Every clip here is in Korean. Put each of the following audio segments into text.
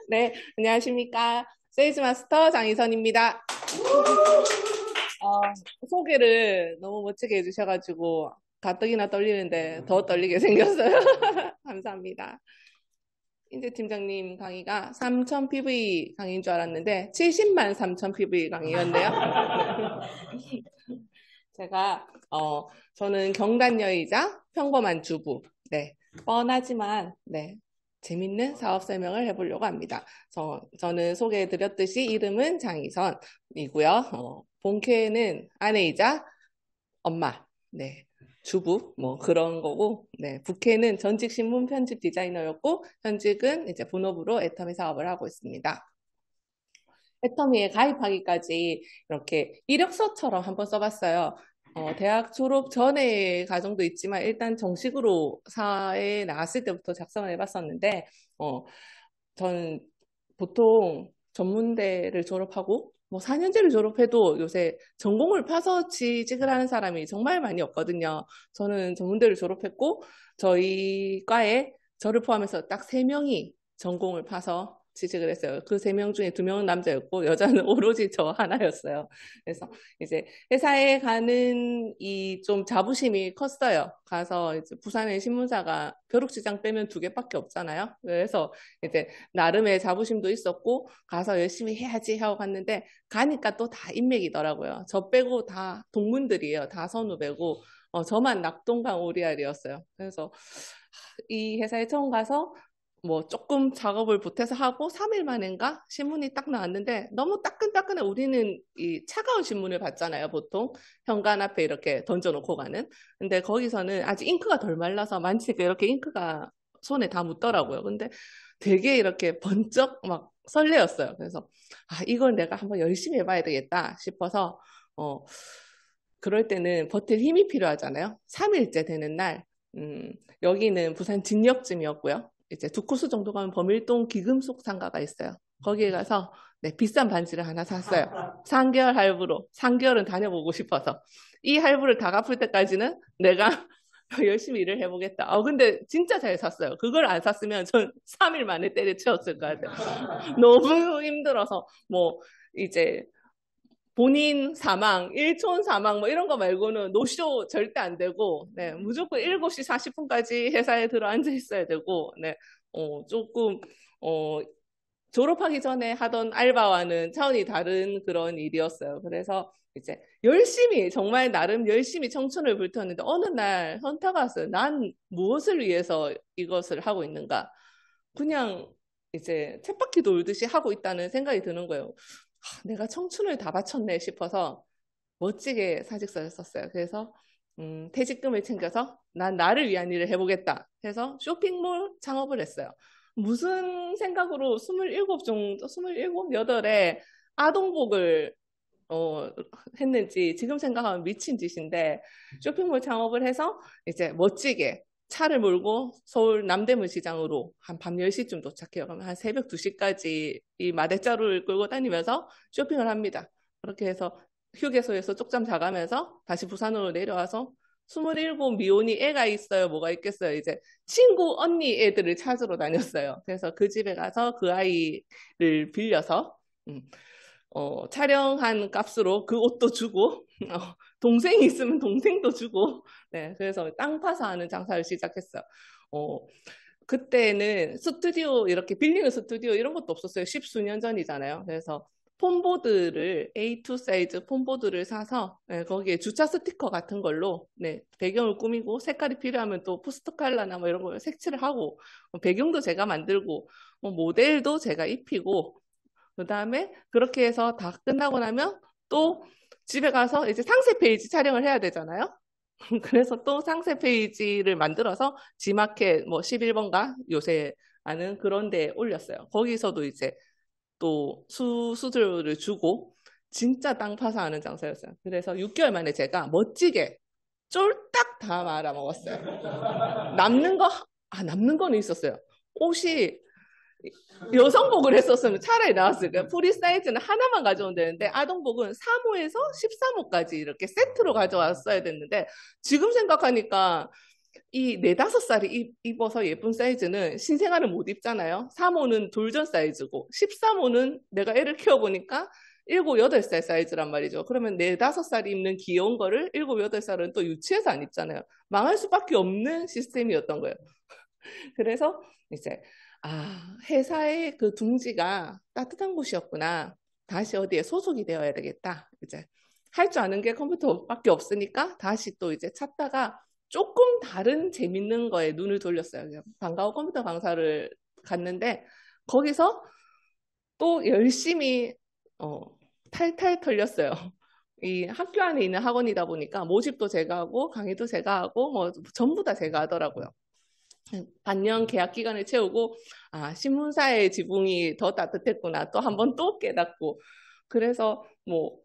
네, 안녕하십니까. 세일즈 마스터 장희선입니다. 소개를 너무 멋지게 해주셔가지고 가뜩이나 떨리는데 더 떨리게 생겼어요. 감사합니다. 인재 팀장님 강의가 3000 PV 강의인 줄 알았는데 70만 3000 PV 강의였네요. 제가 저는 경단녀이자 평범한 주부. 네, 뻔하지만 네, 재밌는 사업 설명을 해보려고 합니다. 저는 소개해드렸듯이 이름은 장희선이고요. 본캐는 아내이자 엄마, 네, 주부 뭐 그런 거고, 네, 부캐는 전직 신문 편집 디자이너였고 현직은 이제 본업으로 애터미 사업을 하고 있습니다. 애터미에 가입하기까지 이렇게 이력서처럼 한번 써봤어요. 대학 졸업 전에 과정도 있지만 일단 정식으로 사회에 나왔을 때부터 작성을 해봤었는데, 저는 보통 전문대를 졸업하고 뭐 4년제를 졸업해도 요새 전공을 파서 취직을 하는 사람이 정말 많이 없거든요. 저는 전문대를 졸업했고 저희 과에 저를 포함해서 딱 3명이 전공을 파서 취직을 했어요. 그 3명 중에 2명은 남자였고 여자는 오로지 저 하나였어요. 그래서 이제 회사에 가는 이 좀 자부심이 컸어요. 가서 이제 부산에 신문사가 벼룩시장 빼면 2개밖에 없잖아요. 그래서 이제 나름의 자부심도 있었고 가서 열심히 해야지 하고 갔는데 가니까 또 다 인맥이더라고요. 저 빼고 다 동문들이에요. 다 선후배고 저만 낙동강 오리알이었어요. 그래서 이 회사에 처음 가서 뭐 조금 작업을 보태서 하고 3일 만인가 신문이 딱 나왔는데 너무 따끈따끈해. 우리는 이 차가운 신문을 받잖아요. 보통 현관 앞에 이렇게 던져놓고 가는. 근데 거기서는 아직 잉크가 덜 말라서 만지니까 이렇게 잉크가 손에 다 묻더라고요. 근데 되게 이렇게 번쩍 막 설레었어요. 그래서 이걸 내가 한번 열심히 해봐야 되겠다 싶어서 그럴 때는 버틸 힘이 필요하잖아요. 3일째 되는 날 여기는 부산 진역쯤이었고요. 이제 2코스 정도 가면 범일동 기금속 상가가 있어요. 거기에 가서 네, 비싼 반지를 하나 샀어요. 3개월 할부로. 3개월은 다녀보고 싶어서. 이 할부를 다 갚을 때까지는 내가 열심히 일을 해보겠다. 근데 진짜 잘 샀어요. 그걸 안 샀으면 전 3일 만에 때려치웠을 것 같아요. 너무 힘들어서 뭐 이제 본인 사망, 일촌 사망 뭐 이런 거 말고는 노쇼 절대 안 되고, 네, 무조건 7시 40분까지 회사에 들어 앉아 있어야 되고, 네, 조금, 졸업하기 전에 하던 알바와는 차원이 다른 그런 일이었어요. 그래서 이제 열심히, 정말 나름 열심히 청춘을 불태웠는데 어느 날 현타가 왔어요. 난 무엇을 위해서 이것을 하고 있는가? 그냥 이제 쳇바퀴 돌듯이 하고 있다는 생각이 드는 거예요. 내가 청춘을 다 바쳤네 싶어서 멋지게 사직서를 썼어요. 그래서 퇴직금을 챙겨서 난 나를 위한 일을 해보겠다 해서 쇼핑몰 창업을 했어요. 무슨 생각으로 27 정도, 27, 8에 아동복을 어, 했는지 지금 생각하면 미친 짓인데 쇼핑몰 창업을 해서 이제 멋지게 차를 몰고 서울 남대문 시장으로 한 밤 10시쯤 도착해요. 그러면 한 새벽 2시까지 이 마대자루를 끌고 다니면서 쇼핑을 합니다. 그렇게 해서 휴게소에서 쪽잠 자가면서 다시 부산으로 내려와서 27 미혼이 애가 있어요. 뭐가 있겠어요. 이제 친구 언니 애들을 찾으러 다녔어요. 그래서 그 집에 가서 그 아이를 빌려서 촬영한 값으로 그 옷도 주고, 동생이 있으면 동생도 주고, 네, 그래서 땅 파서 하는 장사를 시작했어요. 어, 그때는 스튜디오, 이렇게 빌리는 스튜디오 이런 것도 없었어요. 십수년 전이잖아요. 그래서 폰보드를, A2 사이즈 폰보드를 사서, 네, 거기에 주차 스티커 같은 걸로, 네, 배경을 꾸미고, 색깔이 필요하면 또 포스터 컬러나 뭐 이런 걸 색칠을 하고, 배경도 제가 만들고, 모델도 제가 입히고, 그 다음에 그렇게 해서 다 끝나고 나면 또 집에 가서 이제 상세 페이지 촬영을 해야 되잖아요. 그래서 또 상세 페이지를 만들어서 지마켓 뭐 11번가 요새 아는 그런 데 올렸어요. 거기서도 이제 또 수수료를 주고 진짜 땅 파서 하는 장사였어요. 그래서 6개월 만에 제가 멋지게 쫄딱 다 말아먹었어요. 남는 거는 있었어요. 옷이 여성복을 했었으면 차라리 나왔을 거예요. 프리 사이즈는 하나만 가져오면 되는데 아동복은 3호에서 13호까지 이렇게 세트로 가져왔어야 됐는데 지금 생각하니까 이 4~5살이 입어서 예쁜 사이즈는 신생아는 못 입잖아요. 3호는 돌전 사이즈고 13호는 내가 애를 키워보니까 7, 8살 사이즈란 말이죠. 그러면 4~5살이 입는 귀여운 거를 7, 8살은 또 유치해서 안 입잖아요. 망할 수밖에 없는 시스템이었던 거예요. 그래서 이제 회사의 그 둥지가 따뜻한 곳이었구나. 다시 어디에 소속이 되어야 되겠다. 이제 할 줄 아는 게 컴퓨터밖에 없으니까 다시 또 이제 찾다가 조금 다른 재밌는 거에 눈을 돌렸어요. 그냥 방과후 컴퓨터 강사를 갔는데 거기서 또 열심히 탈탈 털렸어요. 이 학교 안에 있는 학원이다 보니까 모집도 제가 하고 강의도 제가 하고 뭐 전부 다 제가 하더라고요. 반년 계약 기간을 채우고 신문사의 지붕이 더 따뜻했구나 또 한 번 또 깨닫고 그래서 뭐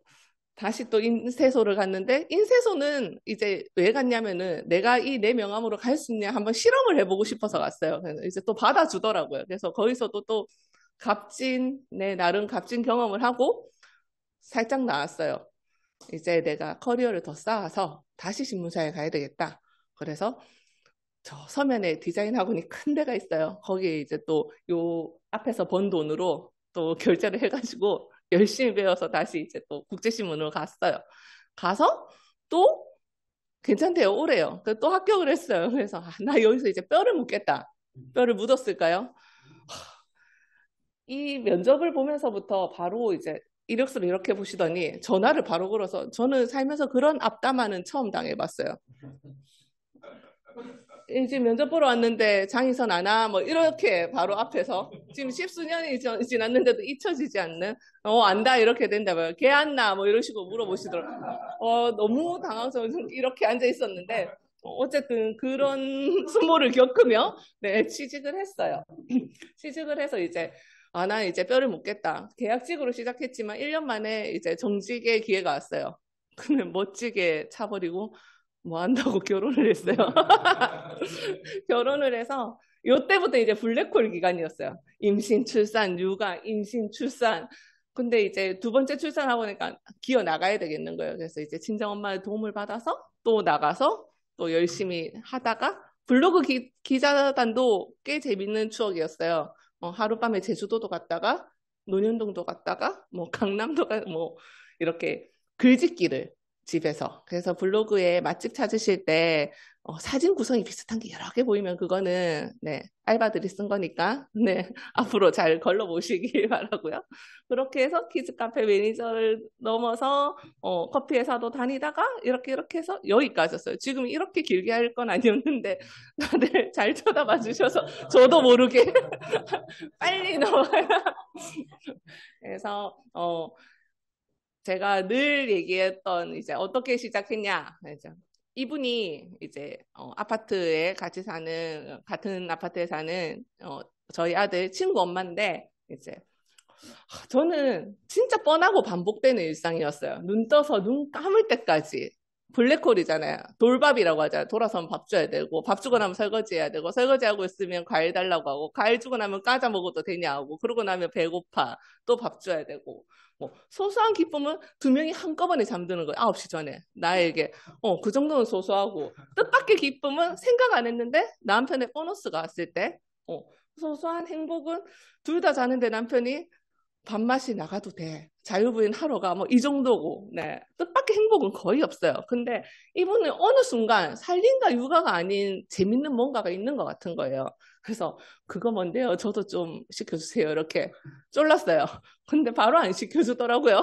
다시 또 인쇄소를 갔는데 인쇄소는 이제 왜 갔냐면은 내가 이 내 명함으로 갈 수 있냐 한번 실험을 해보고 싶어서 갔어요. 그래서 이제 또 받아주더라고요. 그래서 거기서도 또 내 나름 값진 경험을 하고 살짝 나왔어요. 이제 내가 커리어를 더 쌓아서 다시 신문사에 가야 되겠다. 그래서 저 서면에 디자인 학원이 큰 데가 있어요. 거기에 이제 또 요 앞에서 번 돈으로 또 결제를 해가지고 열심히 배워서 다시 이제 또 국제신문으로 갔어요. 가서 또 괜찮대요. 오래요. 또 합격을 했어요. 그래서 나 여기서 이제 뼈를 묻겠다. 뼈를 묻었을까요? 이 면접을 보면서부터 바로 이제 이력서를 이렇게 보시더니 전화를 바로 걸어서 저는 살면서 그런 앞담화는 처음 당해봤어요. 이제 면접 보러 왔는데 장희선 안 와? 뭐 이렇게 바로 앞에서 지금 십수년이 지났는데도 잊혀지지 않는 안다 이렇게 된다고요. 걔 안 나? 뭐 이런 식으로 물어보시더라고요. 너무 당황스러워서 이렇게 앉아 있었는데 어쨌든 그런 수모를 겪으며 네, 취직을 했어요. 취직을 해서 이제 나 이제 뼈를 묻겠다. 계약직으로 시작했지만 1년 만에 이제 정직의 기회가 왔어요. 그러면 멋지게 차버리고 뭐 한다고 결혼을 했어요. 결혼을 해서 요때부터 이제 블랙홀 기간이었어요. 임신, 출산, 육아, 임신, 출산. 근데 이제 두 번째 출산하고 나니까 기어 나가야 되겠는 거예요. 그래서 이제 친정엄마의 도움을 받아서 또 나가서 또 열심히 하다가 블로그 기자단도 꽤 재밌는 추억이었어요. 하룻밤에 제주도도 갔다가 논현동도 갔다가 뭐 강남도 뭐 이렇게 글짓기를 집에서. 그래서 블로그에 맛집 찾으실 때 사진 구성이 비슷한 게 여러 개 보이면 그거는 네, 알바들이 쓴 거니까 네, 앞으로 잘 걸러보시길 바라고요. 그렇게 해서 키즈 카페 매니저를 넘어서 커피 회사도 다니다가 이렇게 해서 여기까지였어요. 지금 이렇게 길게 할 건 아니었는데 다들 잘 쳐다봐 주셔서 저도 모르게 빨리 넘어가요. 그래서 제가 늘 얘기했던 이제 어떻게 시작했냐. 이제 이분이 이제 아파트에 같이 사는 같은 아파트에 사는 저희 아들 친구 엄마인데 이제 저는 진짜 뻔하고 반복되는 일상이었어요. 눈 떠서 눈 감을 때까지 블랙홀이잖아요. 돌밥이라고 하잖아요. 돌아서면 밥 줘야 되고 밥 주고 나면 설거지 해야 되고 설거지하고 있으면 과일 달라고 하고 과일 주고 나면 까자 먹어도 되냐 하고 그러고 나면 배고파 또 밥 줘야 되고 뭐 소소한 기쁨은 두 명이 한꺼번에 잠드는 거예요. 9시 전에 나에게 그 정도는 소소하고 뜻밖의 기쁨은 생각 안 했는데 남편의 보너스가 왔을 때 소소한 행복은 둘 다 자는데 남편이 밥맛이 나가도 돼. 자유부인 하러 가. 뭐 이 정도고. 네. 뜻밖의 행복은 거의 없어요. 근데 이분은 어느 순간 살림과 육아가 아닌 재밌는 뭔가가 있는 것 같은 거예요. 그래서 그거 뭔데요? 저도 좀 시켜주세요. 이렇게 쫄랐어요. 근데 바로 안 시켜주더라고요.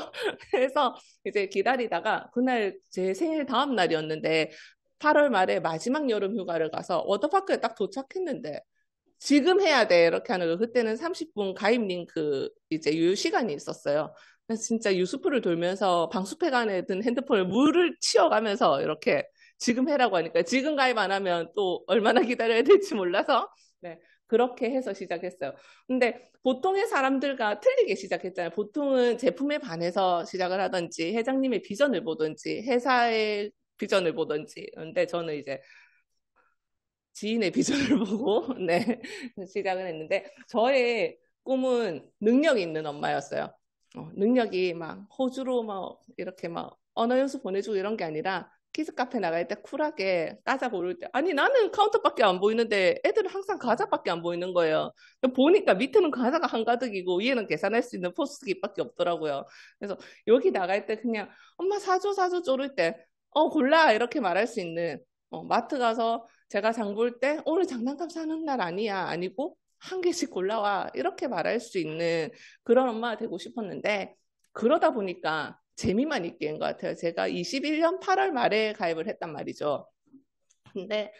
그래서 이제 기다리다가 그날 제 생일 다음 날이었는데 8월 말에 마지막 여름 휴가를 가서 워터파크에 딱 도착했는데 지금 해야 돼 이렇게 하는 거 그때는 30분 가입 링크 이제 유효 시간이 있었어요. 그래서 진짜 유수풀을 돌면서 방수팩 안에 든 핸드폰을 물을 치워가면서 이렇게 지금 해라고 하니까 지금 가입 안 하면 또 얼마나 기다려야 될지 몰라서 네, 그렇게 해서 시작했어요. 근데 보통의 사람들과 틀리게 시작했잖아요. 보통은 제품에 반해서 시작을 하든지 회장님의 비전을 보든지 회사의 비전을 보든지 근데 저는 이제 지인의 비전을 보고 네, 시작을 했는데 저의 꿈은 능력 있는 엄마였어요. 능력이 막 호주로 막 이렇게 막 언어 연수 보내주고 이런 게 아니라 키즈 카페 나갈 때 쿨하게 과자 고를 때 아니 나는 카운터밖에 안 보이는데 애들은 항상 과자밖에 안 보이는 거예요. 보니까 밑에는 과자가 한가득이고 위에는 계산할 수 있는 포스기밖에 없더라고요. 그래서 여기 나갈 때 그냥 엄마 사줘 사줘 쪼를 때 골라 이렇게 말할 수 있는 마트 가서 제가 장 볼 때 오늘 장난감 사는 날 아니야 아니고 한 개씩 골라와 이렇게 말할 수 있는 그런 엄마가 되고 싶었는데 그러다 보니까 재미만 있게 한 것 같아요. 제가 21년 8월 말에 가입을 했단 말이죠. 근데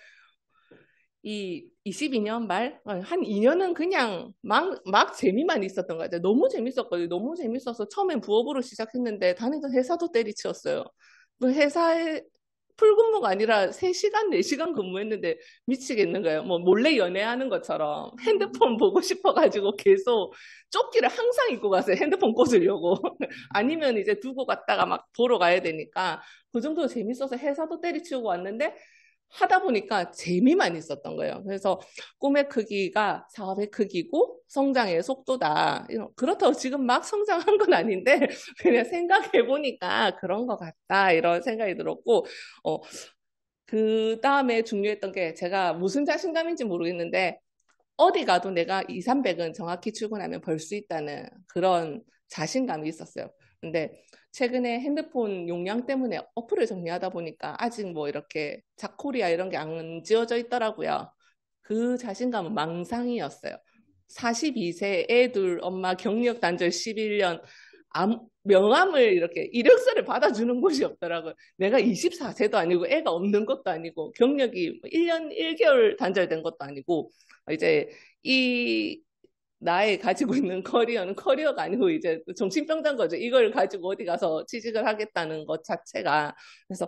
이 22년 말, 한 2년은 그냥 막 재미만 있었던 것 같아요. 너무 재밌었거든요. 너무 재밌어서 처음엔 부업으로 시작했는데 다니던 회사도 때리치웠어요. 그 회사에 풀근무가 아니라 3시간, 4시간 근무했는데 미치겠는 거예요. 뭐 몰래 연애하는 것처럼 핸드폰 보고 싶어가지고 계속 조끼를 항상 입고 갔어요. 핸드폰 꽂으려고. 아니면 이제 두고 갔다가 막 보러 가야 되니까 그 정도 재밌어서 회사도 때리치우고 왔는데 하다 보니까 재미만 있었던 거예요. 그래서 꿈의 크기가 사업의 크기고 성장의 속도다. 그렇다고 지금 막 성장한 건 아닌데 그냥 생각해 보니까 그런 것 같다 이런 생각이 들었고 그 다음에 중요했던 게 제가 무슨 자신감인지 모르겠는데 어디 가도 내가 2, 300은 정확히 출근하면 벌 수 있다는 그런 자신감이 있었어요. 근데 최근에 핸드폰 용량 때문에 어플을 정리하다 보니까 아직 뭐 이렇게 자코리아 이런 게 안 지워져 있더라고요. 그 자신감은 망상이었어요. 42세 애둘 엄마 경력 단절 11년 명함을 이렇게 이력서를 받아주는 곳이 없더라고요. 내가 24세도 아니고 애가 없는 것도 아니고 경력이 1년 1개월 단절된 것도 아니고 이제 이 나의 가지고 있는 커리어는 커리어가 아니고 이제 정신병자인 거죠. 이걸 가지고 어디 가서 취직을 하겠다는 것 자체가. 그래서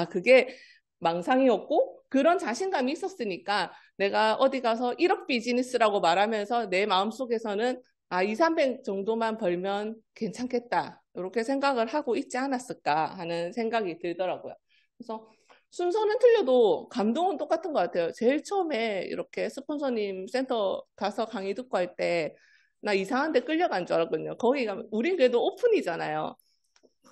그게 망상이었고 그런 자신감이 있었으니까 내가 어디 가서 1억 비즈니스라고 말하면서 내 마음속에서는 2, 300 정도만 벌면 괜찮겠다. 이렇게 생각을 하고 있지 않았을까 하는 생각이 들더라고요. 그래서 순서는 틀려도 감동은 똑같은 것 같아요. 제일 처음에 이렇게 스폰서님 센터 가서 강의 듣고 할 때 나 이상한 데 끌려간 줄 알았거든요. 거기 가면 우린 그래도 오픈이잖아요.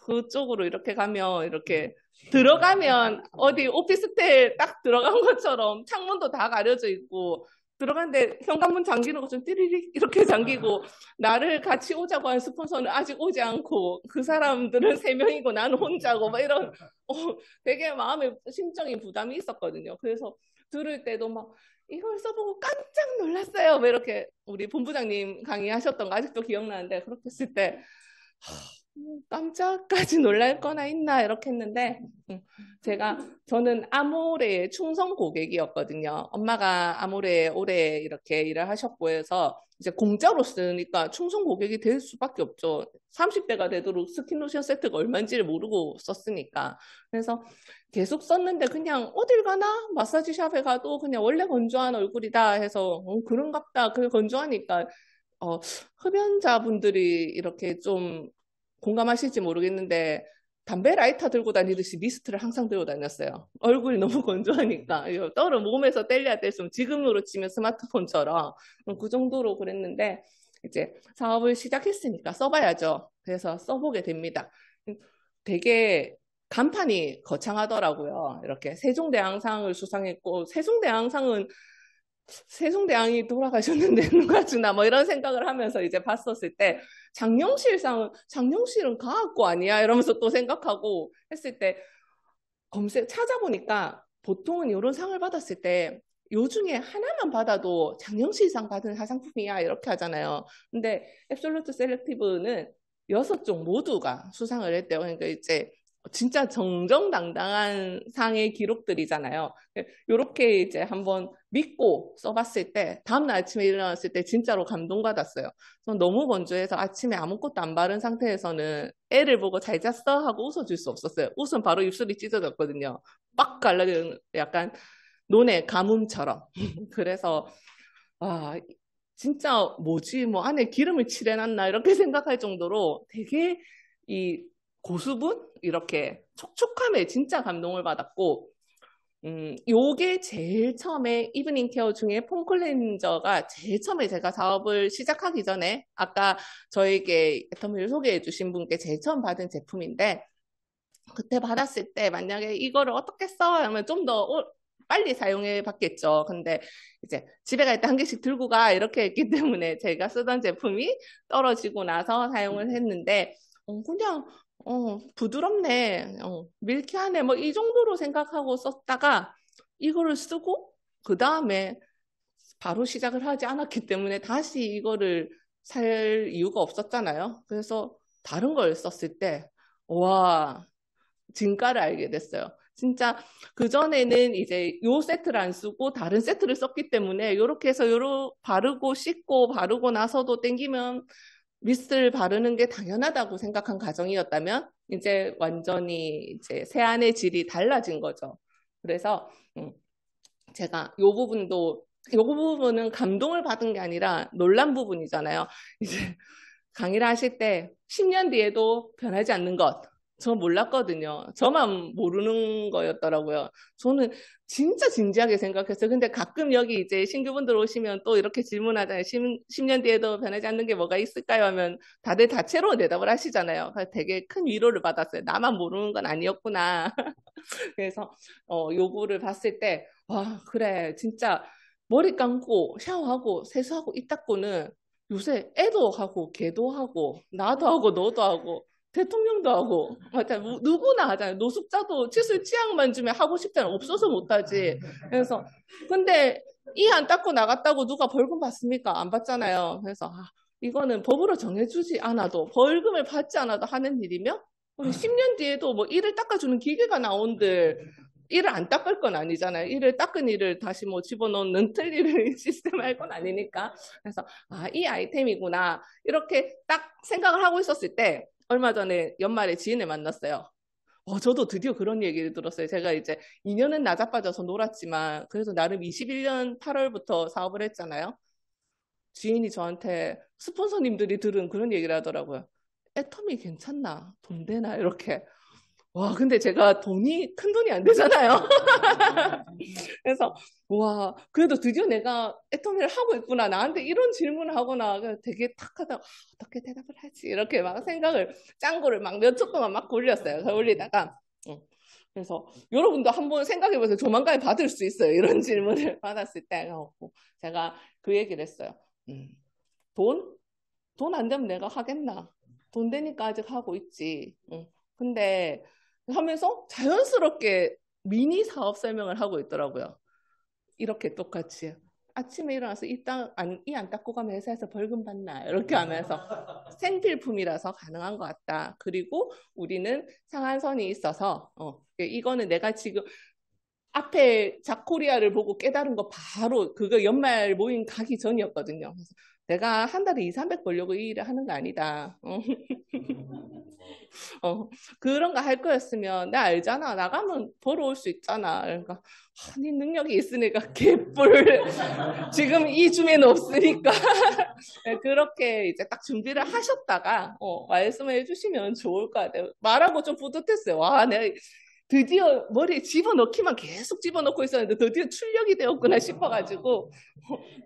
그쪽으로 이렇게 가면 이렇게 들어가면 어디 오피스텔 딱 들어간 것처럼 창문도 다 가려져 있고 들어갔는데 현관문 잠기는 것좀 띠리릭 이렇게 잠기고 나를 같이 오자고 한 스폰서는 아직 오지 않고 그 사람들은 3명이고 나는 혼자고 막 이런 되게 마음에 심정이 부담이 있었거든요. 그래서 들을 때도 막 이걸 써보고 깜짝 놀랐어요. 왜 이렇게 우리 본부장님 강의하셨던 거 아직도 기억나는데 그렇게 했을 때 깜짝까지 놀랄 거나 있나 이렇게 했는데 저는 아모레의 충성 고객이었거든요. 엄마가 아모레 오래 이렇게 일을 하셨고 해서 이제 공짜로 쓰니까 충성 고객이 될 수밖에 없죠. 30대가 되도록 스킨로션 세트가 얼마인지를 모르고 썼으니까. 그래서 계속 썼는데 그냥 어딜 가나 마사지 샵에 가도 그냥 원래 건조한 얼굴이다 해서 그런갑다. 그게 건조하니까 흡연자분들이 이렇게 좀 공감하실지 모르겠는데 담배 라이터 들고 다니듯이 미스트를 항상 들고 다녔어요. 얼굴이 너무 건조하니까 떨어 몸에서 뗄래야 뗄수 지금으로 치면 스마트폰처럼 그 정도로 그랬는데 이제 사업을 시작했으니까 써봐야죠. 그래서 써보게 됩니다. 되게 간판이 거창하더라고요. 이렇게 세종대왕상을 수상했고 세종대왕이 돌아가셨는데 누가 주나 뭐 이런 생각을 하면서 이제 봤었을 때 장영실은 가학고 아니야 이러면서 또 생각하고 했을 때 찾아보니까 보통은 이런 상을 받았을 때 요 중에 하나만 받아도 장영실상 받은 화장품이야 이렇게 하잖아요. 근데 앱솔루트 셀렉티브는 6종 모두가 수상을 했대요. 그러니까 이제 진짜 정정당당한 상의 기록들이잖아요. 이렇게 이제 한번 믿고 써봤을 때 다음날 아침에 일어났을 때 진짜로 감동받았어요. 전 너무 건조해서 아침에 아무것도 안 바른 상태에서는 애를 보고 잘 잤어? 하고 웃어줄 수 없었어요. 웃으면 바로 입술이 찢어졌거든요. 빡 갈라지는 약간 논의 가뭄처럼. 그래서 진짜 뭐지 뭐 안에 기름을 칠해놨나 이렇게 생각할 정도로 되게 이 고수분 이렇게 촉촉함에 진짜 감동을 받았고 요게 제일 처음에 이브닝 케어 중에 폼 클렌저가 제일 처음에 제가 사업을 시작하기 전에 아까 저에게 애터미를 소개해 주신 분께 제일 처음 받은 제품인데 그때 받았을 때 만약에 이거를 어떻게 써? 하면 좀 더 빨리 사용해 봤겠죠. 근데 이제 집에 갈 때 한 개씩 들고 가 이렇게 했기 때문에 제가 쓰던 제품이 떨어지고 나서 사용을 했는데 그냥 부드럽네, 밀키하네 뭐 이 정도로 생각하고 썼다가 이거를 쓰고 그 다음에 바로 시작을 하지 않았기 때문에 다시 이거를 살 이유가 없었잖아요. 그래서 다른 걸 썼을 때 와, 진가를 알게 됐어요. 진짜 그전에는 이제 요 세트를 안 쓰고 다른 세트를 썼기 때문에 요렇게 해서 요로 바르고 씻고 바르고 나서도 땡기면 미스트를 바르는 게 당연하다고 생각한 가정이었다면 이제 완전히 이제 세안의 질이 달라진 거죠. 그래서 제가 요 부분은 감동을 받은 게 아니라 놀란 부분이잖아요. 이제 강의를 하실 때 10년 뒤에도 변하지 않는 것. 저 몰랐거든요. 저만 모르는 거였더라고요. 저는 진짜 진지하게 생각했어요. 근데 가끔 여기 이제 신규분들 오시면 또 이렇게 질문하잖아요. 10년 뒤에도 변하지 않는 게 뭐가 있을까요? 하면 다들 다채로운 대답을 하시잖아요. 그래서 되게 큰 위로를 받았어요. 나만 모르는 건 아니었구나. 그래서 요거를 봤을 때 와, 그래. 진짜 머리 감고 샤워하고 세수하고 이 닦고는 요새 애도 하고 걔도 하고 나도 하고 너도 하고 대통령도 하고 맞아 누구나 하잖아요. 노숙자도 칫솔 치약만 주면 하고 싶다는 없어서 못하지. 그래서 근데 이 안 닦고 나갔다고 누가 벌금 받습니까? 안 받잖아요. 그래서 이거는 법으로 정해주지 않아도 벌금을 받지 않아도 하는 일이며 우리 10년 뒤에도 뭐 이를 닦아주는 기계가 나온들 이를 안 닦을 건 아니잖아요. 이를 닦은 이를 다시 뭐 집어넣는 틀리는 시스템 할 건 아니니까. 그래서 이 아이템이구나. 이렇게 딱 생각을 하고 있었을 때 얼마 전에 연말에 지인을 만났어요. 저도 드디어 그런 얘기를 들었어요. 제가 이제 2년은 나자빠져서 놀았지만 그래서 나름 21년 8월부터 사업을 했잖아요. 지인이 저한테 스폰서님들이 들은 그런 얘기를 하더라고요. 애터미 괜찮나? 돈 되나? 이렇게. 와, 근데 제가 큰 돈이 안 되잖아요. 그래서, 와, 그래도 드디어 내가 애터미를 하고 있구나. 나한테 이런 질문을 하거나 되게 탁 하다가, 어떻게 대답을 하지? 이렇게 막 짱구를 막 몇 초 동안 막 굴렸어요. 올리다가. 그래서 여러분도 한번 생각해보세요. 조만간에 받을 수 있어요. 이런 질문을 받았을 때. 제가 그 얘기를 했어요. 돈? 돈 안 되면 내가 하겠나? 돈 되니까 아직 하고 있지. 근데 하면서 자연스럽게 미니 사업 설명을 하고 있더라고요. 이렇게 똑같이. 아침에 일어나서 이 안 닦고 가면 회사에서 벌금 받나? 이렇게 하면서 생필품이라서 가능한 것 같다. 그리고 우리는 상한선이 있어서 이거는 내가 지금 앞에 자코리아를 보고 깨달은 거 바로 그거 연말 모임 가기 전이었거든요. 그래서 내가 한 달에 2, 300 벌려고 이 일을 하는 거 아니다. 그런 거 할 거였으면 나 알잖아. 나가면 벌어올 수 있잖아. 그러니까 네 능력이 있으니까 개뿔 지금 이 중에는 없으니까 네, 그렇게 이제 딱 준비를 하셨다가 말씀을 해주시면 좋을 것 같아요. 말하고 좀 뿌듯했어요. 와, 내가 드디어 머리에 집어넣기만 계속 집어넣고 있었는데 드디어 출력이 되었구나 싶어가지고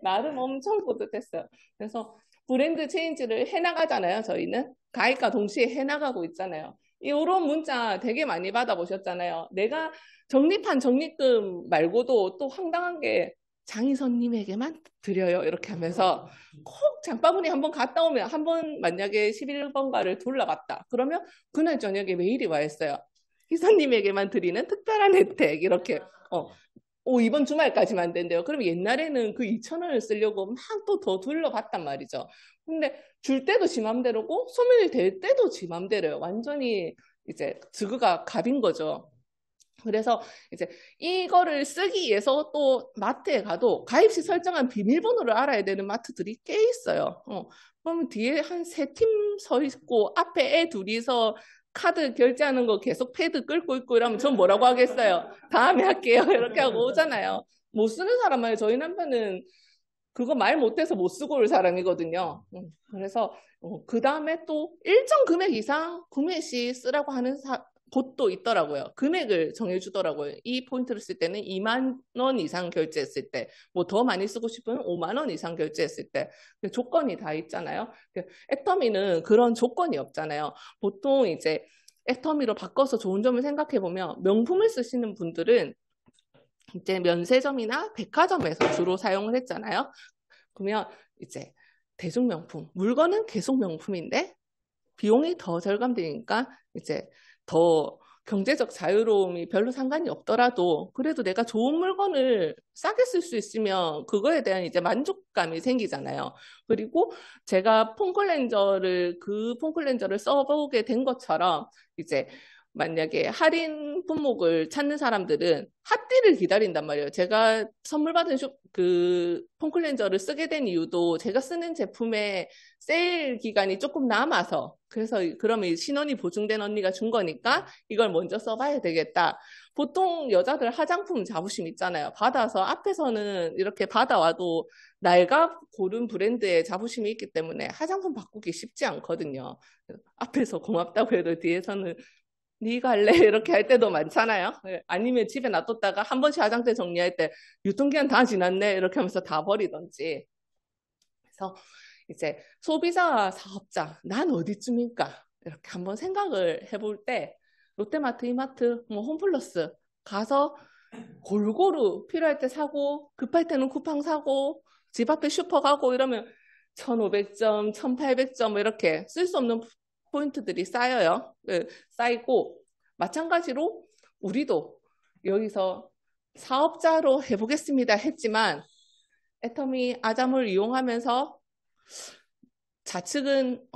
나름 엄청 뿌듯했어요. 그래서 브랜드 체인지를 해나가잖아요. 저희는 가입과 동시에 해나가고 있잖아요. 이런 문자 되게 많이 받아보셨잖아요. 내가 적립한 적립금 말고도 또 황당한 게 장희선님에게만 드려요. 이렇게 하면서 꼭 장바구니 한번 갔다 오면 한 번 만약에 11번가를 둘러갔다. 그러면 그날 저녁에 메일이 와 있어요. 희선님에게만 드리는 특별한 혜택 이렇게 이번 주말까지만 된대요. 그럼 옛날에는 그 2,000원을 쓰려고 막 또 더 둘러봤단 말이죠. 근데 줄 때도 지 맘대로고 소멸이 될 때도 지 맘대로요. 완전히 이제 지그가 갑인 거죠. 그래서 이제 이거를 쓰기 위해서 또 마트에 가도 가입시 설정한 비밀번호를 알아야 되는 마트들이 꽤 있어요. 그러면 뒤에 한 3팀 서 있고 앞에 애 둘이서 카드 결제하는 거 계속 패드 끌고 있고 이러면 전 뭐라고 하겠어요? 다음에 할게요. 이렇게 하고 오잖아요. 못 쓰는 사람은 저희 남편은 그거 말 못해서 못 쓰고 올 사람이거든요. 그래서 그 다음에 또 일정 금액 이상 구매 시 쓰라고 하는 곳도 있더라고요. 금액을 정해주더라고요. 이 포인트를 쓸 때는 2만 원 이상 결제했을 때, 뭐 더 많이 쓰고 싶으면 5만 원 이상 결제했을 때 조건이 다 있잖아요. 애터미는 그런 조건이 없잖아요. 보통 이제 애터미로 바꿔서 좋은 점을 생각해 보면 명품을 쓰시는 분들은 이제 면세점이나 백화점에서 주로 사용을 했잖아요. 그러면 이제 대중명품, 물건은 계속 명품인데 비용이 더 절감되니까 이제 더 경제적 자유로움이 별로 상관이 없더라도 그래도 내가 좋은 물건을 싸게 쓸 수 있으면 그거에 대한 이제 만족감이 생기잖아요. 그리고 제가 그 폼클렌저를 써보게 된 것처럼 이제 만약에 할인 품목을 찾는 사람들은 핫딜을 기다린단 말이에요. 제가 선물 받은 그 폼클렌저를 쓰게 된 이유도 제가 쓰는 제품의 세일 기간이 조금 남아서 그래서 그러면 신원이 보증된 언니가 준 거니까 이걸 먼저 써봐야 되겠다. 보통 여자들 화장품 자부심 있잖아요. 받아서 앞에서는 이렇게 받아와도 낡아 고른 브랜드의 자부심이 있기 때문에 화장품 바꾸기 쉽지 않거든요. 앞에서 고맙다고 해도 뒤에서는 네가 할래? 이렇게 할 때도 많잖아요. 아니면 집에 놔뒀다가 한 번씩 화장대 정리할 때 유통기한 다 지났네 이렇게 하면서 다 버리던지. 그래서 이제 소비자와 사업자, 난 어디쯤일까? 이렇게 한번 생각을 해볼 때 롯데마트, 이마트, 뭐 홈플러스 가서 골고루 필요할 때 사고 급할 때는 쿠팡 사고 집 앞에 슈퍼 가고 이러면 1,500점, 1,800점 이렇게 쓸 수 없는 포인트들이 쌓여요. 쌓이고 마찬가지로 우리도 여기서 사업자로 해보겠습니다 했지만 애터미 아자몰 이용하면서 좌측은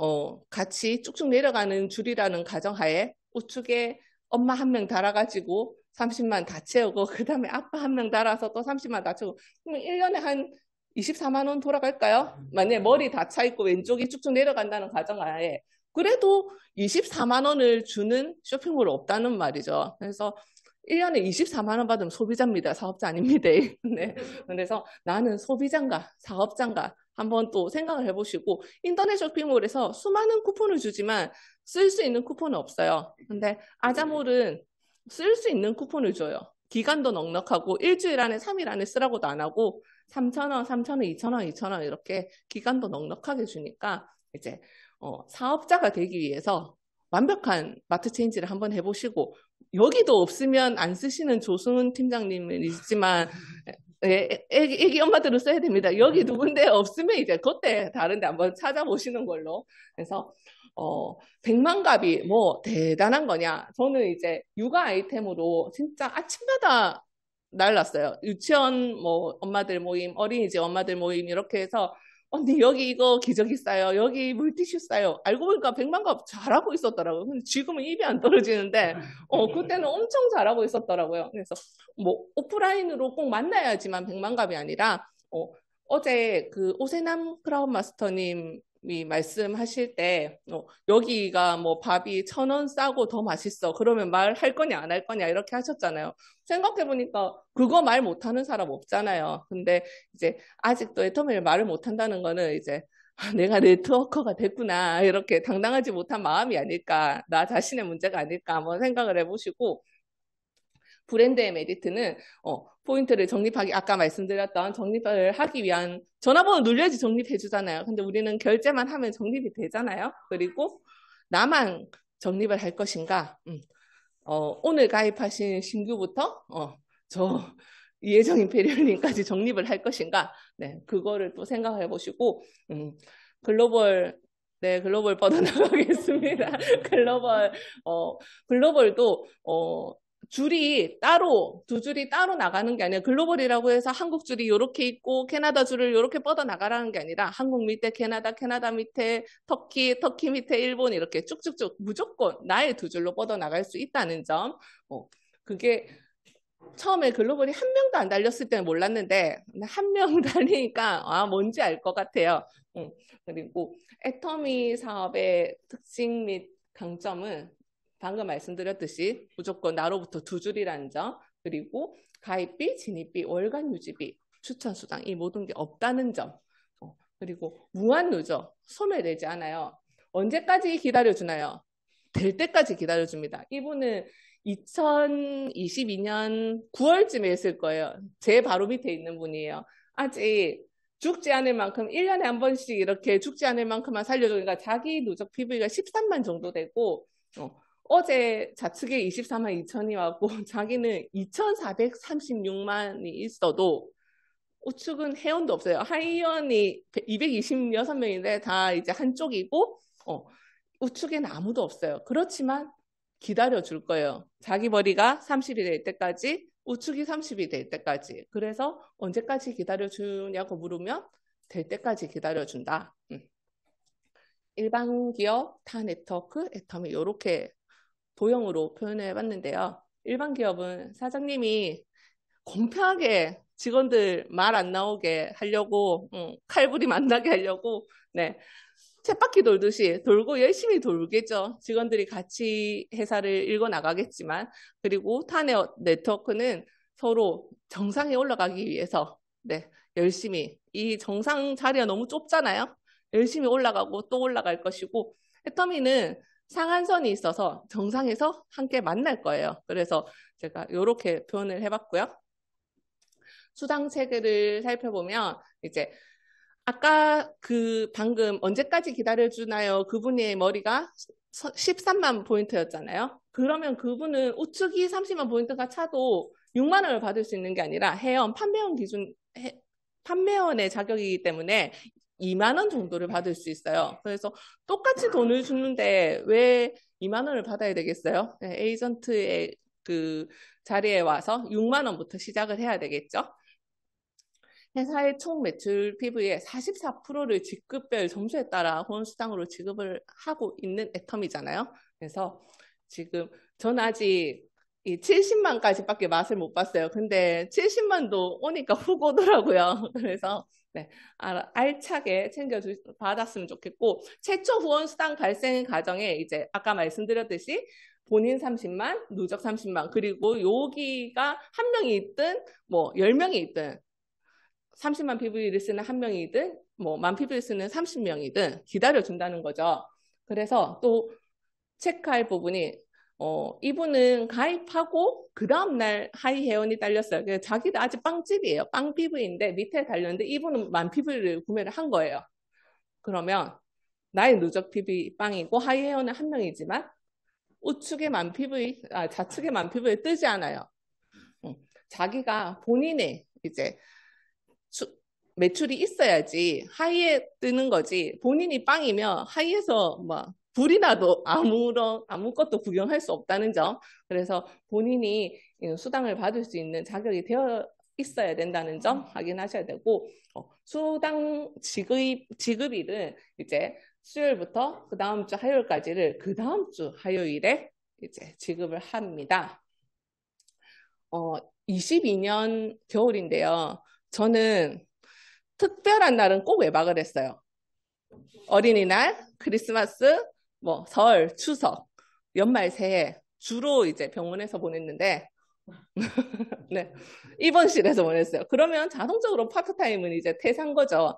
같이 쭉쭉 내려가는 줄이라는 가정하에 우측에 엄마 한 명 달아가지고 30만 다 채우고 그 다음에 아빠 한 명 달아서 또 30만 다 채우고 그러면 1년에 한 24만 원 돌아갈까요? 만약에 머리 다 차 있고 왼쪽이 쭉쭉 내려간다는 가정하에 그래도 24만 원을 주는 쇼핑몰 없다는 말이죠. 그래서 1년에 24만 원 받으면 소비자입니다. 사업자 아닙니다. 네. 그래서 나는 소비자인가 사업자인가 한번 또 생각을 해보시고 인터넷 쇼핑몰에서 수많은 쿠폰을 주지만 쓸 수 있는 쿠폰은 없어요. 근데 아자몰은 쓸 수 있는 쿠폰을 줘요. 기간도 넉넉하고 일주일 안에 3일 안에 쓰라고도 안 하고 3,000원, 3,000원, 2,000원, 2,000원 이렇게 기간도 넉넉하게 주니까 이제 사업자가 되기 위해서 완벽한 마트 체인지를 한번 해보시고 여기도 없으면 안 쓰시는 조승은 팀장님은 있지만 애기 엄마들은 써야 됩니다. 여기 누군데 없으면 이제 그때 다른데 한번 찾아보시는 걸로. 그래서 100만 값이 뭐 대단한 거냐? 저는 이제 육아 아이템으로 진짜 아침마다 날랐어요. 유치원 뭐 엄마들 모임, 어린이집 엄마들 모임 이렇게 해서 언니 여기 이거 기저귀 싸요. 여기 물티슈 싸요. 알고 보니까 100만 값 잘하고 있었더라고요. 근데 지금은 입이 안 떨어지는데 그때는 엄청 잘하고 있었더라고요. 그래서 뭐 오프라인으로 꼭 만나야지만 100만 값이 아니라 어제 그 오세남 크라운 마스터님이 말씀하실 때 여기가 뭐 밥이 1,000원 싸고 더 맛있어. 그러면 말할 거냐 안 할 거냐 이렇게 하셨잖아요. 생각해보니까 그거 말 못하는 사람 없잖아요. 근데 이제 아직도 애터미를 말을 못한다는 거는 이제 내가 네트워커가 됐구나 이렇게 당당하지 못한 마음이 아닐까 나 자신의 문제가 아닐까 한번 생각을 해보시고 브랜드의 메리트는 포인트를 적립하기 아까 말씀드렸던 적립을 하기 위한 전화번호 눌려야지 적립해 주잖아요. 근데 우리는 결제만 하면 적립이 되잖아요. 그리고 나만 적립을 할 것인가? 오늘 가입하신 신규부터 저 이혜정 임페리얼님까지 적립을 할 것인가? 네, 그거를 또 생각해 보시고 글로벌 네, 글로벌 뻗어나가겠습니다. 글로벌도 줄이 따로 두 줄이 따로 나가는 게 아니라 글로벌이라고 해서 한국 줄이 이렇게 있고 캐나다 줄을 이렇게 뻗어 나가라는 게 아니라 한국 밑에 캐나다, 캐나다 밑에 터키, 터키 밑에 일본 이렇게 쭉쭉쭉 무조건 나의 두 줄로 뻗어 나갈 수 있다는 점. 그게 처음에 글로벌이 한 명도 안 달렸을 때는 몰랐는데 한 명 달리니까 뭔지 알 것 같아요. 그리고 애터미 사업의 특징 및 강점은 방금 말씀드렸듯이 무조건 나로부터 두 줄이라는 점, 그리고 가입비, 진입비, 월간 유지비, 추천 수당 이 모든 게 없다는 점, 그리고 무한 누적, 소멸되지 않아요. 언제까지 기다려주나요? 될 때까지 기다려줍니다. 이분은 2022년 9월쯤에 했을 거예요. 제 바로 밑에 있는 분이에요. 아직 죽지 않을 만큼 1년에 한 번씩 이렇게 죽지 않을 만큼만 살려주니까 자기 누적 PV가 13만 정도 되고 어제 좌측에 24만 2천이 왔고 자기는 2,436만이 있어도 우측은 회원도 없어요. 하이원이 226명인데 다 이제 한쪽이고 우측에는 아무도 없어요. 그렇지만 기다려 줄 거예요. 자기 머리가 30이 될 때까지, 우측이 30이 될 때까지. 그래서 언제까지 기다려 주냐고 물으면 될 때까지 기다려 준다. 일반 기업, 타 네트워크, 애터미 이렇게 도형으로 표현해 봤는데요. 일반 기업은 사장님이 공평하게 직원들 말 안 나오게 하려고 칼부림 안 나게 하려고 네. 쳇바퀴 돌듯이 돌고 열심히 돌겠죠. 직원들이 같이 회사를 일궈 나가겠지만 그리고 타 네트워크는 서로 정상에 올라가기 위해서 네, 열심히 이 정상 자리가 너무 좁잖아요. 열심히 올라가고 또 올라갈 것이고 애터미는 상한선이 있어서 정상에서 함께 만날 거예요. 그래서 제가 이렇게 표현을 해봤고요. 수당 체계를 살펴보면 이제 아까 그 방금 언제까지 기다려주나요? 그분의 머리가 13만 포인트였잖아요. 그러면 그분은 우측이 30만 포인트가 차도 6만 원을 받을 수 있는 게 아니라 회원, 판매원 기준, 판매원의 자격이기 때문에 2만 원 정도를 받을 수 있어요. 그래서 똑같이 돈을 주는데 왜 2만 원을 받아야 되겠어요? 네, 에이전트의 그 자리에 와서 6만 원부터 시작을 해야 되겠죠. 회사의 총 매출 PV의 44%를 직급별 점수에 따라 후원수당으로 지급을 하고 있는 애텀이잖아요. 그래서 지금 전 아직 이 70만까지밖에 맛을 못 봤어요. 근데 70만도 오니까 훅 오더라고요. 그래서 네, 알차게 받았으면 좋겠고 최초 후원수당 발생 과정에 이제 아까 말씀드렸듯이 본인 30만, 누적 30만, 그리고 여기가 한 명이 있든 뭐 10명이 있든 30만 PV를 쓰는 한 명이든 뭐 만 PV를 쓰는 30명이든 기다려준다는 거죠. 그래서 또 체크할 부분이 이분은 가입하고 그 다음날 하이 회원이 딸렸어요. 그래서 자기도 아직 빵집이에요. 빵 PV인데 밑에 달렸는데 이분은 만 PV를 구매를 한 거예요. 그러면 나의 누적 PV 빵이고 하이 회원은 한 명이지만 우측의 만 PV, 좌측의 만 PV에 뜨지 않아요. 자기가 본인의 이제 매출이 있어야지 하이에 뜨는 거지. 본인이 빵이면 하이에서 막 불이 나도 아무것도 구경할 수 없다는 점. 그래서 본인이 수당을 받을 수 있는 자격이 되어 있어야 된다는 점 확인하셔야 되고 수당 지급일은 이제 수요일부터 그 다음 주 화요일까지를 그 다음 주 화요일에 이제 지급을 합니다. 22년 겨울인데요. 저는 특별한 날은 꼭 외박을 했어요. 어린이날, 크리스마스, 뭐 설, 추석, 연말, 새해 주로 이제 병원에서 보냈는데 네, 입원실에서 보냈어요. 그러면 자동적으로 파트타임은 이제 퇴사한 거죠.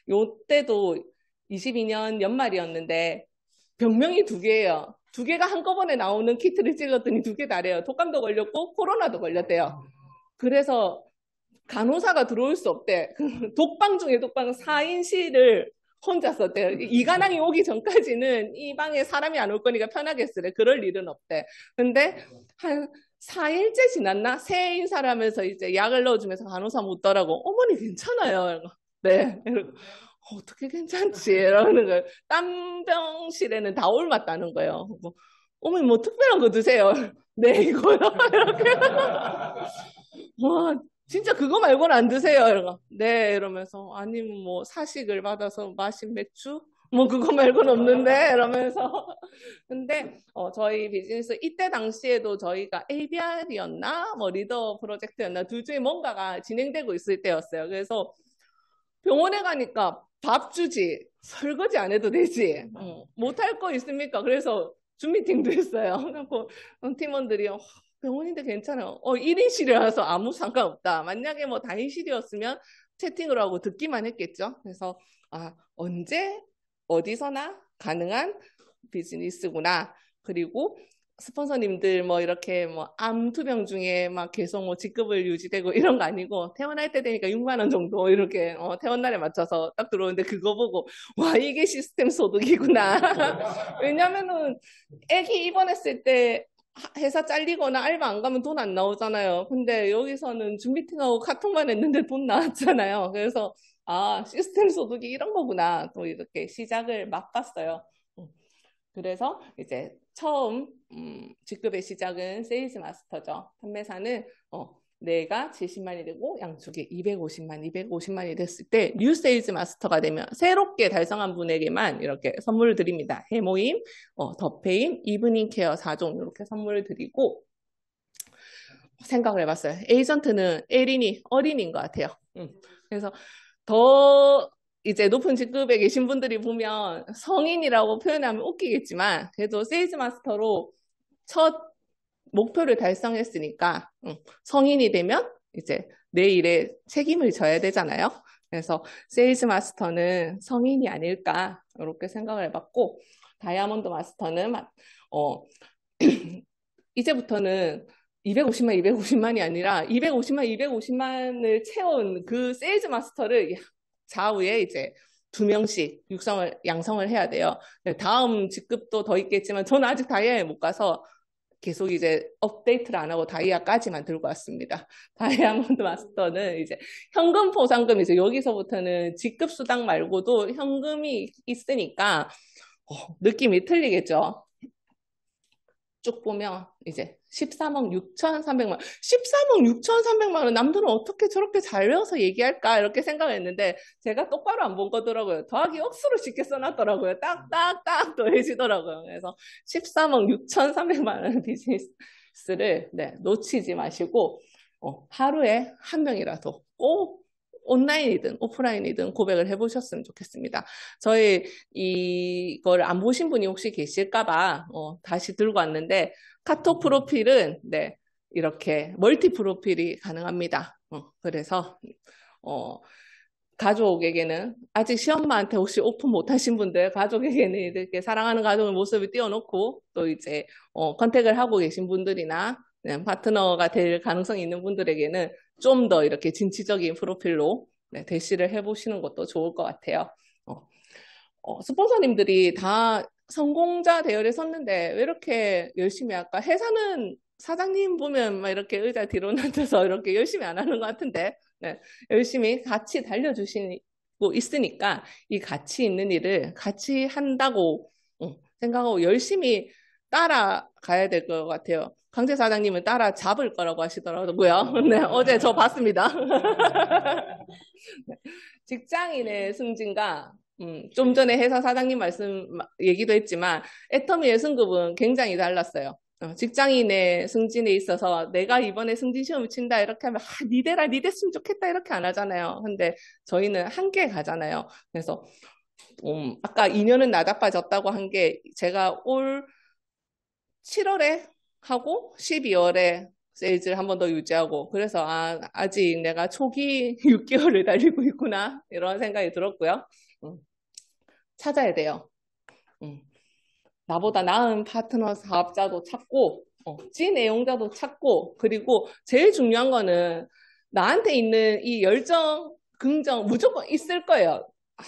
요때도 22년 연말이었는데 병명이 2개예요. 2개가 한꺼번에 나오는 키트를 찔렀더니 2개 다래요. 독감도 걸렸고 코로나도 걸렸대요. 그래서 간호사가 들어올 수 없대. 독방 중에 독방 4인실을 혼자 썼대요. 이간항이 오기 전까지는 이 방에 사람이 안 올 거니까 편하게 쓰래. 그럴 일은 없대. 근데 한 4일째 지났나? 새해인 사람에서 이제 약을 넣어주면서 간호사 묻더라고. 어머니 괜찮아요. 네. 어떻게 괜찮지? 이러는 거예요. 땀병실에는 다 옮았다는 거예요. 뭐, 어머니 뭐 특별한 거 드세요? 네, 이거요. 이렇게. 와, 진짜 그거 말고는 안 드세요. 이러고. 네, 이러면서. 아니면 뭐 사식을 받아서 마신 맥주? 뭐 그거 말고는 없는데 이러면서. 근데 저희 비즈니스 이때 당시에도 저희가 ABR이었나 뭐 리더 프로젝트였나 둘 중에 뭔가가 진행되고 있을 때였어요. 그래서 병원에 가니까 밥 주지 설거지 안 해도 되지 못할 거 있습니까? 그래서 줌 미팅도 했어요. 그래서 팀원들이 병원인데 괜찮아요. 1인실이라서 아무 상관없다. 만약에 뭐 다인실이었으면 채팅을 하고 듣기만 했겠죠. 그래서 언제 어디서나 가능한 비즈니스구나. 그리고 스폰서님들 뭐 이렇게 뭐 암 투병 중에 막 계속 뭐 직급을 유지되고 이런 거 아니고 퇴원할 때 되니까 6만 원 정도 이렇게 퇴원 날에 맞춰서 딱 들어오는데 그거 보고 와 이게 시스템 소득이구나. 왜냐면은 애기 입원했을 때 회사 잘리거나 알바 안 가면 돈 안 나오잖아요. 근데 여기서는 줌 미팅하고 카톡만 했는데 돈 나왔잖아요. 그래서 아 시스템 소득이 이런 거구나. 또 이렇게 시작을 맛봤어요. 그래서 이제 처음 직급의 시작은 세일즈 마스터죠. 판매사는 내가 70만이 되고 양쪽에 250만이 됐을 때 뉴 세일즈 마스터가 되면 새롭게 달성한 분에게만 이렇게 선물을 드립니다. 해모임, 더페임, 이브닝 케어 4종 이렇게 선물을 드리고 생각을 해봤어요. 에이전트는 어린인 것 같아요. 그래서 더 이제 높은 직급에 계신 분들이 보면 성인이라고 표현하면 웃기겠지만 그래도 세일즈 마스터로 첫 목표를 달성했으니까 성인이 되면 이제 내 일에 책임을 져야 되잖아요. 그래서 세일즈 마스터는 성인이 아닐까 이렇게 생각을 해봤고 다이아몬드 마스터는 이제부터는 250만이 아니라 250만을 채운 그 세일즈 마스터를 좌우에 이제 2명씩 양성을 해야 돼요. 다음 직급도 더 있겠지만 저는 아직 다이아에 못 가서 계속 이제 업데이트를 안 하고 다이아까지만 들고 왔습니다. 다이아몬드 마스터는 이제 현금 보상금 이제 여기서부터는 직급 수당 말고도 현금이 있으니까 느낌이 틀리겠죠. 쭉 보면 이제 13억 6,300만 13억 6,300만 원 남들은 어떻게 저렇게 잘 외워서 얘기할까 이렇게 생각했는데 제가 똑바로 안 본 거더라고요. 더하기 억수로 쉽게 써놨더라고요. 딱딱딱 더해지더라고요. 그래서 13억 6,300만 원 비즈니스를 놓치지 마시고 하루에 한 명이라도 꼭 온라인이든 오프라인이든 고백을 해보셨으면 좋겠습니다. 저희 이걸 안 보신 분이 혹시 계실까봐 다시 들고 왔는데 카톡 프로필은 이렇게 멀티 프로필이 가능합니다. 그래서 가족에게는 아직 시엄마한테 혹시 오픈 못하신 분들 가족에게는 이렇게 사랑하는 가족의 모습을 띄워놓고 또 이제 컨택을 하고 계신 분들이나 파트너가 될 가능성이 있는 분들에게는 좀 더 이렇게 진취적인 프로필로 대시를 해보시는 것도 좋을 것 같아요. 스폰서님들이 다 성공자 대열에 섰는데 왜 이렇게 열심히 할까? 회사는 사장님 보면 막 이렇게 의자 뒤로 앉아서 이렇게 열심히 안 하는 것 같은데 열심히 같이 달려주시고 있으니까 이 가치 있는 일을 같이 한다고 생각하고 열심히 따라가야 될 것 같아요. 강재 사장님은 따라 잡을 거라고 하시더라고요. 네, 어제 저 봤습니다. 직장인의 승진과 좀 전에 회사 사장님 얘기도 했지만 애터미의 승급은 굉장히 달랐어요. 직장인의 승진에 있어서 내가 이번에 승진 시험을 친다 이렇게 하면 니대라 니 됐으면 좋겠다 이렇게 안 하잖아요. 근데 저희는 함께 가잖아요. 그래서 아까 2년은 나다빠졌다고 한 게 제가 올 7월에 하고 12월에 세일즈를 한 번 더 유지하고 그래서 아직 내가 초기 6개월을 달리고 있구나 이런 생각이 들었고요. 찾아야 돼요. 나보다 나은 파트너 사업자도 찾고 지 내용자도 찾고 그리고 제일 중요한 거는 나한테 있는 이 열정, 긍정 무조건 있을 거예요.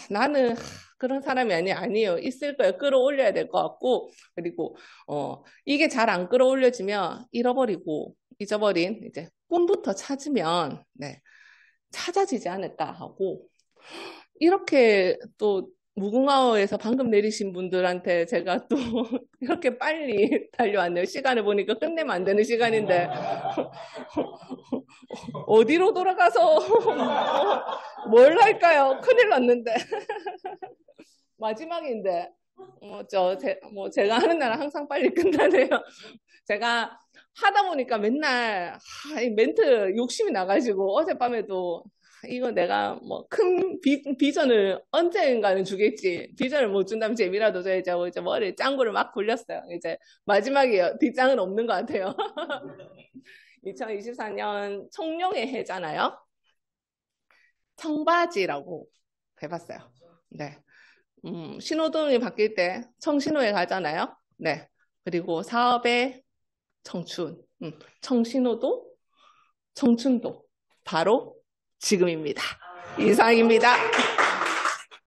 나는 그런 사람이 아니에요. 있을 거예요. 끌어올려야 될 것 같고 그리고 이게 잘 안 끌어올려지면 잃어버리고 잊어버린 이제 꿈부터 찾으면 찾아지지 않을까 하고 이렇게 또 무궁화호에서 방금 내리신 분들한테 제가 또 이렇게 빨리 달려왔네요. 시간을 보니까 끝내면 안 되는 시간인데 어디로 돌아가서 뭘 할까요? 큰일 났는데 마지막인데 제가 하는 날은 항상 빨리 끝나네요. 제가 하다 보니까 맨날 이 멘트 욕심이 나가지고 어젯밤에도 이거 내가 뭐 큰 비전을 언젠가는 주겠지. 비전을 못 준다면 재미라도 줘야지 하고 이제 머리에 짱구를 막 굴렸어요. 이제 마지막이에요. 뒷장은 없는 것 같아요. 2024년 청룡의 해잖아요. 청바지라고 해봤어요. 네. 신호등이 바뀔 때 청신호에 가잖아요. 네. 그리고 사업의 청춘, 청신호도, 청춘도 바로 지금입니다. 이상입니다.